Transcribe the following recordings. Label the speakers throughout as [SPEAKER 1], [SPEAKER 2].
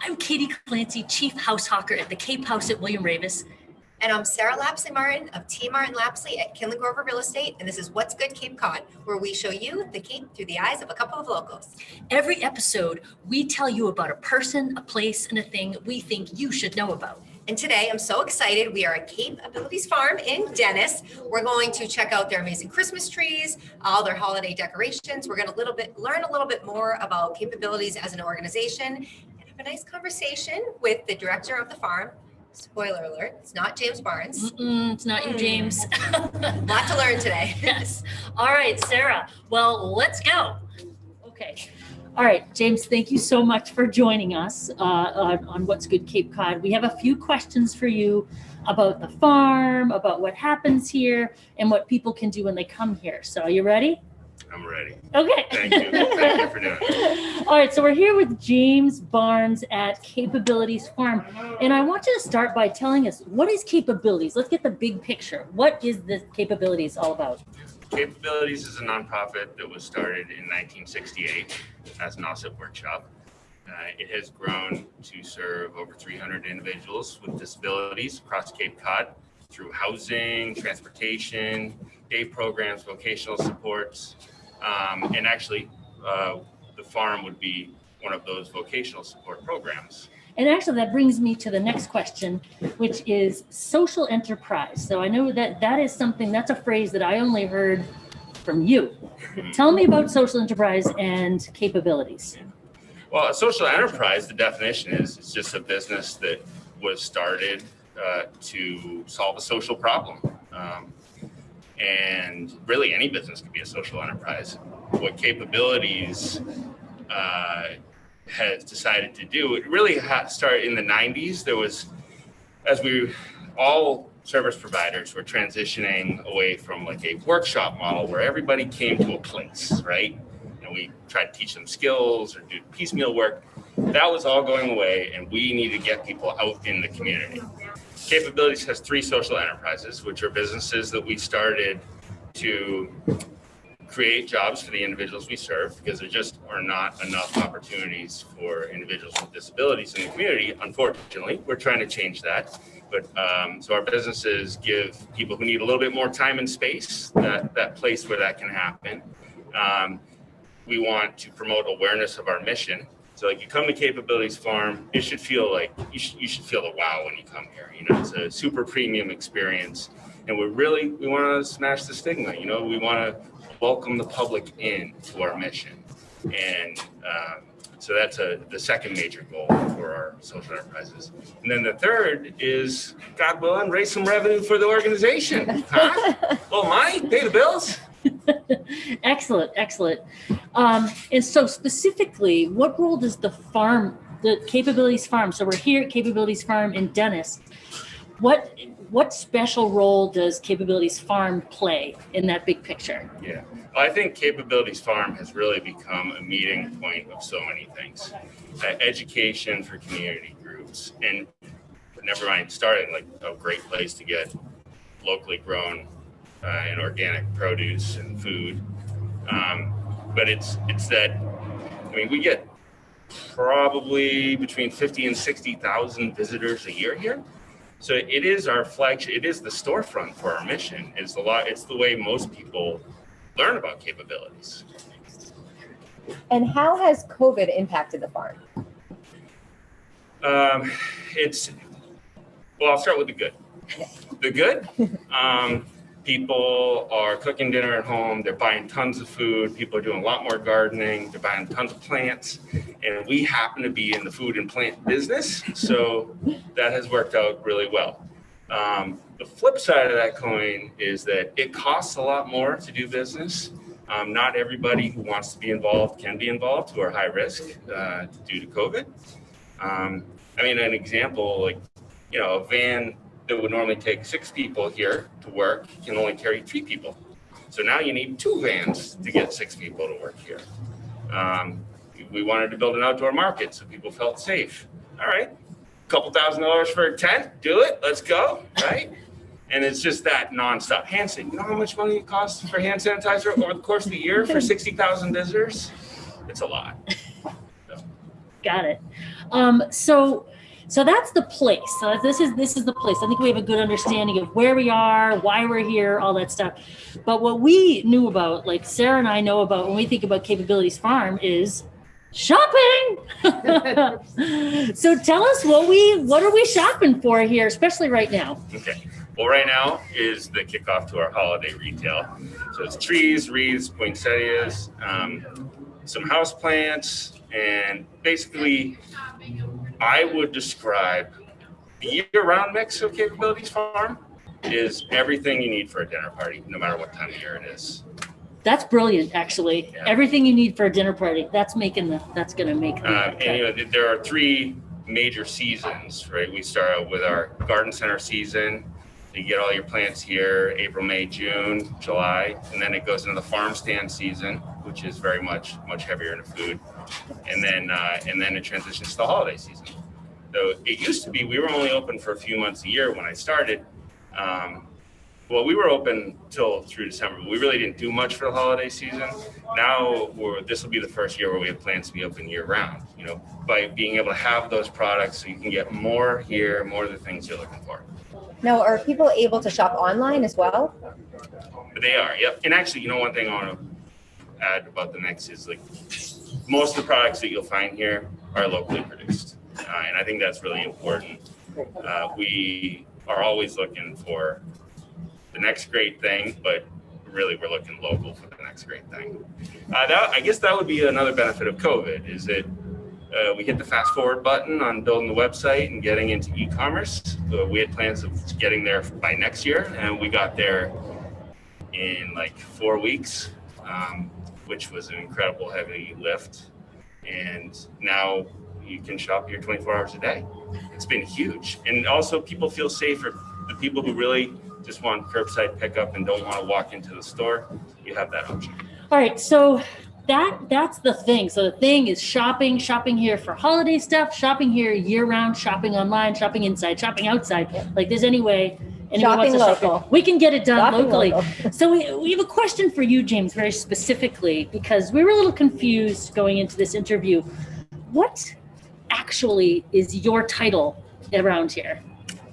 [SPEAKER 1] I'm Katie Clancy, Chief House Hawker at the Cape House at William Ravis.
[SPEAKER 2] And I'm Sarah Lapsley Martin of T. Martin Lapsley at Kinley Grover Real Estate. And this is What's Good Cape Cod, where we show you the Cape through the eyes of a couple of locals.
[SPEAKER 1] Every episode, we tell you about a person, a place, and a thing we think you should know about.
[SPEAKER 2] And today, I'm so excited. We are at Cape Abilities Farm in Dennis. We're going to check out their amazing Christmas trees, all their holiday decorations. We're going to learn a little bit more about Cape Abilities as an organization and have a nice conversation with the director of the farm. Spoiler alert, it's not James Barnes.
[SPEAKER 1] It's not you, James.
[SPEAKER 2] Lot to learn today.
[SPEAKER 1] Yes. All right, Sarah. Well, let's go. Okay. All right, James, thank you so much for joining us on What's Good Cape Cod. We have a few questions for you about the farm, about what happens here, and what people can do when they come here. So are you ready?
[SPEAKER 3] I'm ready.
[SPEAKER 1] Okay.
[SPEAKER 3] Thank you. Thank you for doing it.
[SPEAKER 1] All right, so we're here with James Barnes at Capabilities Farm. And I want you to start by telling us, what is Capabilities? Let's get the big picture. What is the Capabilities all about?
[SPEAKER 3] Capabilities is a nonprofit that was started in 1968 as an OSIP workshop. It has grown to serve over 300 individuals with disabilities across Cape Cod through housing, transportation, day programs, vocational supports, and actually the farm would be one of those vocational support programs.
[SPEAKER 1] And actually, that brings me to the next question, which is social enterprise. So I know that is something, that's a phrase that I only heard from you. Tell me about social enterprise and Capabilities.
[SPEAKER 3] Well, a social enterprise, the definition is, it's just a business that was started to solve a social problem. And really any business could be a social enterprise. What Capabilities has decided to do, it really started in the 90s. There was, all service providers were transitioning away from like a workshop model where everybody came to a place, right? And we tried to teach them skills or do piecemeal work. That was all going away, and we need to get people out in the community. Capabilities has 3 social enterprises, which are businesses that we started to create jobs for the individuals we serve, because there just are not enough opportunities for individuals with disabilities in the community. Unfortunately, we're trying to change that. But so our businesses give people who need a little bit more time and space that place where that can happen. We want to promote awareness of our mission. So like you come to Capabilities Farm, it should feel like you should feel the wow when you come here. You know, it's a super premium experience, and we want to smash the stigma. You know, we want to welcome the public in to our mission, and so that's the second major goal for our social enterprises. And then the third is, God willing, raise some revenue for the organization. Huh? Well, money, pay the bills.
[SPEAKER 1] Excellent. And so specifically, what role does the Capabilities Farm, so we're here at Capabilities Farm in Dennis, what special role does Capabilities Farm play in that big picture?
[SPEAKER 3] Yeah, well, I think Capabilities Farm has really become a meeting point of so many things. Education for community groups, and never mind starting like a great place to get locally grown and organic produce and food. But it's that, we get probably between 50 and 60,000 visitors a year here. So it is our flagship, it is the storefront for our mission. It's the way most people learn about Capabilities.
[SPEAKER 2] And how has COVID impacted the farm?
[SPEAKER 3] I'll start with the good. The good, people are cooking dinner at home. They're buying tons of food. People are doing a lot more gardening. They're buying tons of plants. And we happen to be in the food and plant business. So that has worked out really well. The flip side of that coin is that it costs a lot more to do business. Not everybody who wants to be involved can be involved, who are high risk due to COVID. An example, a van that would normally take 6 people here to work can only carry 3 people. So now you need 2 vans to get 6 people to work here. We wanted to build an outdoor market so people felt safe. All right, $2,000 for a tent, do it, let's go, right? And it's just that nonstop. Hand sanitizer, you know how much money it costs for hand sanitizer over the course of the year for 60,000 visitors? It's a lot. So.
[SPEAKER 1] Got it. So that's the place. So this is the place. I think we have a good understanding of where we are, why we're here, all that stuff. But what we knew about, like Sarah and I know about when we think about Capabilities Farm, is shopping. So tell us what are we shopping for here, especially right now?
[SPEAKER 3] Okay. Well, right now is the kickoff to our holiday retail. So it's trees, wreaths, poinsettias, some house plants, and basically I would describe the year-round mix of Capabilities Farm is everything you need for a dinner party, no matter what time of year it is.
[SPEAKER 1] That's brilliant, actually.
[SPEAKER 3] Yeah.
[SPEAKER 1] Everything you need for a dinner party. That's going to make the
[SPEAKER 3] And there are 3 major seasons, right? We start out with our garden center season. You get all your plants here, April, May, June, July, and then it goes into the farm stand season, which is very much heavier into food, and then it transitions to the holiday season. So it used to be we were only open for a few months a year when I started. Well, we were open till through December, but we really didn't do much for the holiday season. Now this will be the first year where we have plans to be open year round. By being able to have those products, so you can get more here, more of the things you're looking for.
[SPEAKER 4] Now, are people able to shop online as well?
[SPEAKER 3] But they are, yep. And actually, one thing I want to add about the mix is like most of the products that you'll find here are locally produced, and I think that's really important. We are always looking for the next great thing, but really we're looking local for the next great thing. I guess that would be another benefit of COVID is that we hit the fast forward button on building the website and getting into e-commerce. We had plans of getting there by next year, and we got there in like 4 weeks, which was an incredible heavy lift. And now you can shop here 24 hours a day. It's been huge. And also people feel safer. The people who really just want curbside pickup and don't want to walk into the store, you have that option.
[SPEAKER 1] All right, so that's the thing. So the thing is shopping here for holiday stuff, shopping here year round, shopping online, shopping inside, shopping outside. Like there's any way
[SPEAKER 4] Shopping
[SPEAKER 1] wants to
[SPEAKER 4] local.
[SPEAKER 1] shop. We can get it done
[SPEAKER 4] Shopping
[SPEAKER 1] locally.
[SPEAKER 4] local.
[SPEAKER 1] So we have a question for you, James, very specifically, because we were a little confused going into this interview. What actually is your title around here?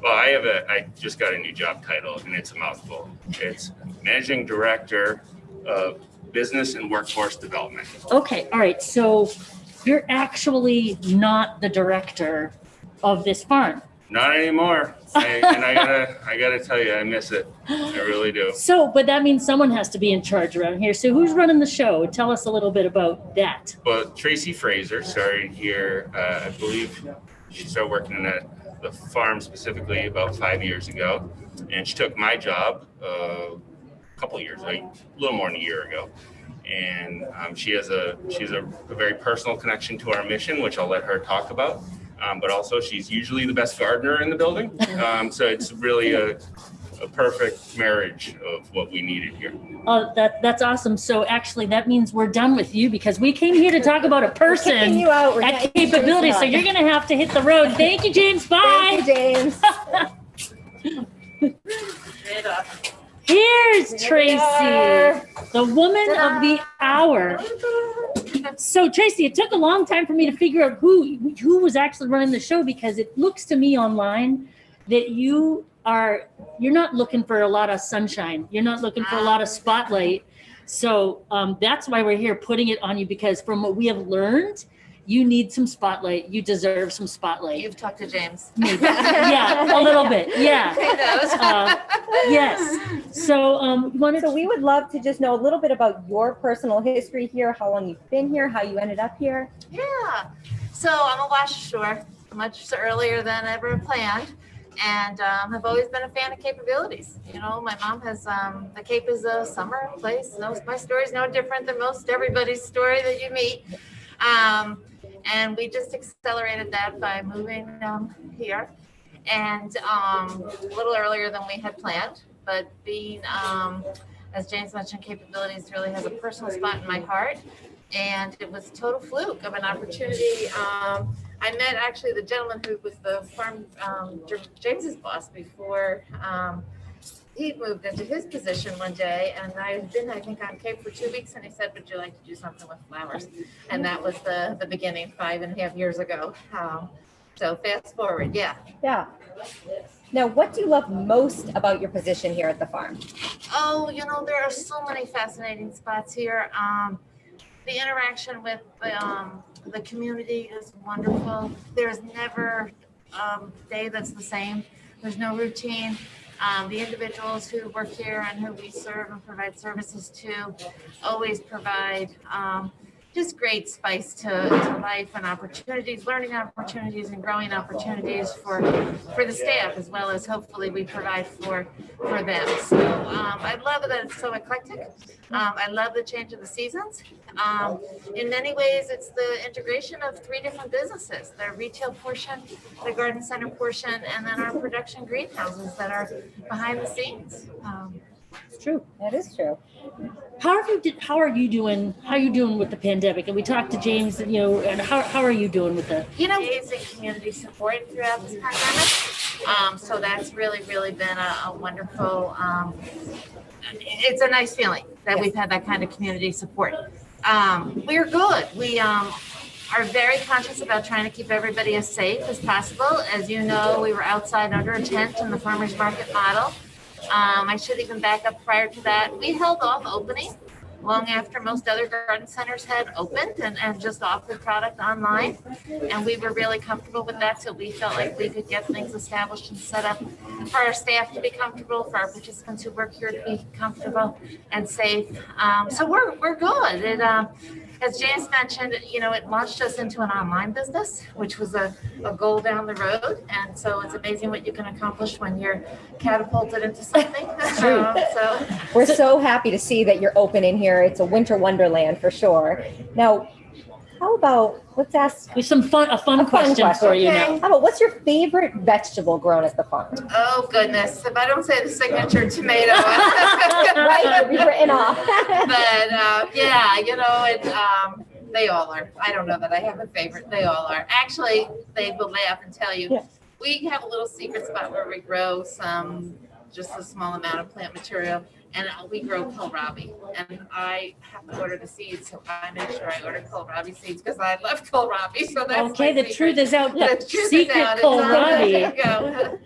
[SPEAKER 3] Well, I just got a new job title, and it's a mouthful. It's Managing Director of Business and Workforce Development.
[SPEAKER 1] Okay, all right. So you're actually not the director of this farm.
[SPEAKER 3] Not anymore. I gotta tell you, I miss it. I really do.
[SPEAKER 1] So, but that means someone has to be in charge around here. So who's running the show? Tell us a little bit about that.
[SPEAKER 3] Well, Tracy Fraser started here, I believe she started working at the farm specifically about 5 years ago. And she took my job a couple of years, a little more than a year ago. And she's a very personal connection to our mission, which I'll let her talk about. But also she's usually the best gardener in the building. So it's really a perfect marriage of what we needed here.
[SPEAKER 1] Oh, that's awesome. So actually that means we're done with you because we came here to talk about a person
[SPEAKER 4] Kicking you out. We're
[SPEAKER 1] at
[SPEAKER 4] getting
[SPEAKER 1] Capability.
[SPEAKER 4] James
[SPEAKER 1] So
[SPEAKER 4] on.
[SPEAKER 1] you're going to have to hit the road. Thank you, James. Bye.
[SPEAKER 4] Thank you, James.
[SPEAKER 1] Here's Tracy, the woman of the hour. So Tracy, it took a long time for me to figure out who was actually running the show because it looks to me online that you're not looking for a lot of sunshine. You're not looking for a lot of spotlight. So that's why we're here putting it on you because from what we have learned, you need some spotlight. You deserve some spotlight.
[SPEAKER 5] You've talked to James.
[SPEAKER 1] Maybe. Yeah, a little bit. Yeah.
[SPEAKER 5] He knows.
[SPEAKER 1] Yes. So
[SPEAKER 4] We would love to just know a little bit about your personal history here, how long you've been here, how you ended up here.
[SPEAKER 5] Yeah. So I'm a West Shore, much earlier than ever planned. And I've always been a fan of Capabilities. My mom has, the Cape is a summer place. My story's no different than most everybody's story that you meet. And we just accelerated that by moving here and a little earlier than we had planned. But being, as James mentioned, Capabilities really has a personal spot in my heart. And it was a total fluke of an opportunity. I met actually the gentleman who was the farm, James's boss before he moved into his position one day, and I've been, I think, on Cape for 2 weeks, and he said, would you like to do something with flowers? And that was the beginning 5.5 years ago. So fast forward, yeah.
[SPEAKER 4] Yeah. Now, what do you love most about your position here at the farm?
[SPEAKER 5] Oh, there are so many fascinating spots here. The interaction with the community is wonderful. There's never a day that's the same. There's no routine. The individuals who work here and who we serve and provide services to always provide just great spice to life and opportunities, learning opportunities and growing opportunities for the staff, as well as hopefully we provide for them. So I love that it's so eclectic. I love the change of the seasons. In many ways, it's the integration of 3 different businesses: the retail portion, the garden center portion, and then our production greenhouses that are behind the scenes.
[SPEAKER 1] It's true.
[SPEAKER 4] That is true.
[SPEAKER 1] How are you doing? How are you doing with the pandemic? And we talked to James, and how are you doing with the?
[SPEAKER 5] Amazing community support throughout this pandemic. So that's really been a wonderful, it's a nice feeling that we've had that kind of community support. We're good. We are very conscious about trying to keep everybody as safe as possible. As you know, we were outside under a tent in the farmers market model. I should even back up prior to that. We held off opening long after most other garden centers had opened and just offered product online. And we were really comfortable with that, so we felt like we could get things established and set up for our staff to be comfortable, for our participants who work here to be comfortable and safe. So we're good. As James mentioned, it launched us into an online business, which was a goal down the road. And so it's amazing what you can accomplish when you're catapulted into something. So
[SPEAKER 4] We're so happy to see that you're open in here. It's a winter wonderland for sure. Now, how about, let's ask
[SPEAKER 1] We have a fun question for you now.
[SPEAKER 4] How about, what's your favorite vegetable grown at the farm?
[SPEAKER 5] oh goodness, if I don't say the signature tomato.
[SPEAKER 4] Right, it'll be written off.
[SPEAKER 5] But they all are. I don't know that I have a favorite. They all are. Actually, they will laugh and tell you.
[SPEAKER 4] Yeah.
[SPEAKER 5] We have a little secret spot where we grow just a small amount of plant material, and we grow kohlrabi. And I have to order the seeds, so I make sure I order kohlrabi seeds because I love kohlrabi. So that's
[SPEAKER 1] Okay,
[SPEAKER 5] my
[SPEAKER 1] the
[SPEAKER 5] secret.
[SPEAKER 1] truth is out.
[SPEAKER 5] The truth is
[SPEAKER 1] Secret
[SPEAKER 5] out. It's on there.
[SPEAKER 1] kohlrabi.
[SPEAKER 5] There you go.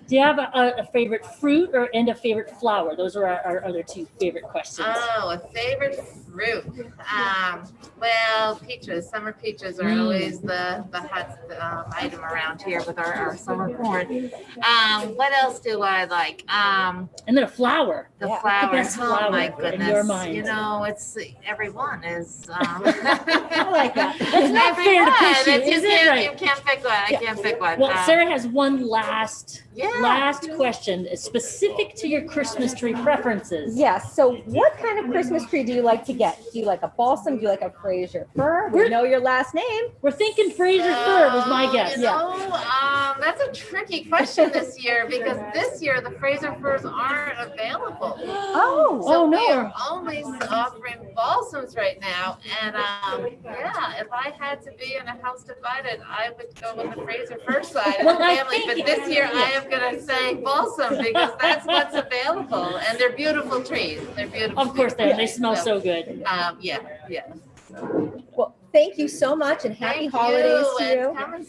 [SPEAKER 1] Do you have a favorite fruit and a favorite flower? Those are our other 2 favorite questions.
[SPEAKER 5] Oh, a favorite fruit. Well, peaches. Summer peaches are always the hot item around here with our summer corn. What else do I like?
[SPEAKER 1] And then a flower.
[SPEAKER 5] The
[SPEAKER 4] Yeah.
[SPEAKER 5] flowers.
[SPEAKER 1] The best
[SPEAKER 5] Oh
[SPEAKER 1] flower
[SPEAKER 5] my
[SPEAKER 1] in
[SPEAKER 5] goodness.
[SPEAKER 1] your mind.
[SPEAKER 5] It's everyone is.
[SPEAKER 4] I like that.
[SPEAKER 1] It's not fair to push you, is it? Right.
[SPEAKER 5] You can't pick one. I can't pick one.
[SPEAKER 1] Well, Sarah has one last
[SPEAKER 5] Yeah.
[SPEAKER 1] question specific to your Christmas tree preferences.
[SPEAKER 4] Yes. So what kind of Christmas tree do you like to get? Do you like a balsam? Do you like a Fraser fir? We know your last name.
[SPEAKER 1] We're thinking Fraser fir was my guess.
[SPEAKER 5] That's a tricky question this year because this year the Fraser firs aren't available.
[SPEAKER 4] Oh.
[SPEAKER 5] So
[SPEAKER 1] no.
[SPEAKER 5] we are only offering balsams right now. And if I had to be in a house divided, I would go with the Fraser fir side of
[SPEAKER 1] Well,
[SPEAKER 5] the
[SPEAKER 1] I
[SPEAKER 5] family.
[SPEAKER 1] think-
[SPEAKER 5] But this year I am going to say balsam because that's what's available. And they're beautiful trees. They're beautiful.
[SPEAKER 1] Of course they are. They
[SPEAKER 5] trees.
[SPEAKER 1] smell so good.
[SPEAKER 5] Yeah.
[SPEAKER 4] Well, thank you so much and happy
[SPEAKER 5] Thank
[SPEAKER 4] holidays to
[SPEAKER 5] and
[SPEAKER 4] you.
[SPEAKER 5] come and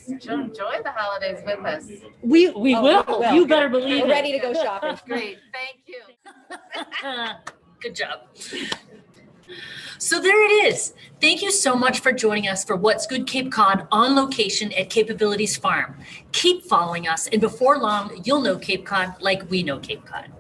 [SPEAKER 5] enjoy the holidays with us.
[SPEAKER 1] We
[SPEAKER 4] Oh,
[SPEAKER 1] will.
[SPEAKER 4] we will.
[SPEAKER 1] You better believe
[SPEAKER 4] We're
[SPEAKER 1] it.
[SPEAKER 4] ready to go shopping.
[SPEAKER 5] Great, thank you.
[SPEAKER 1] Good job. So there it is. Thank you so much for joining us for What's Good Cape Cod on location at Capabilities Farm. Keep following us, and before long, you'll know Cape Cod like we know Cape Cod.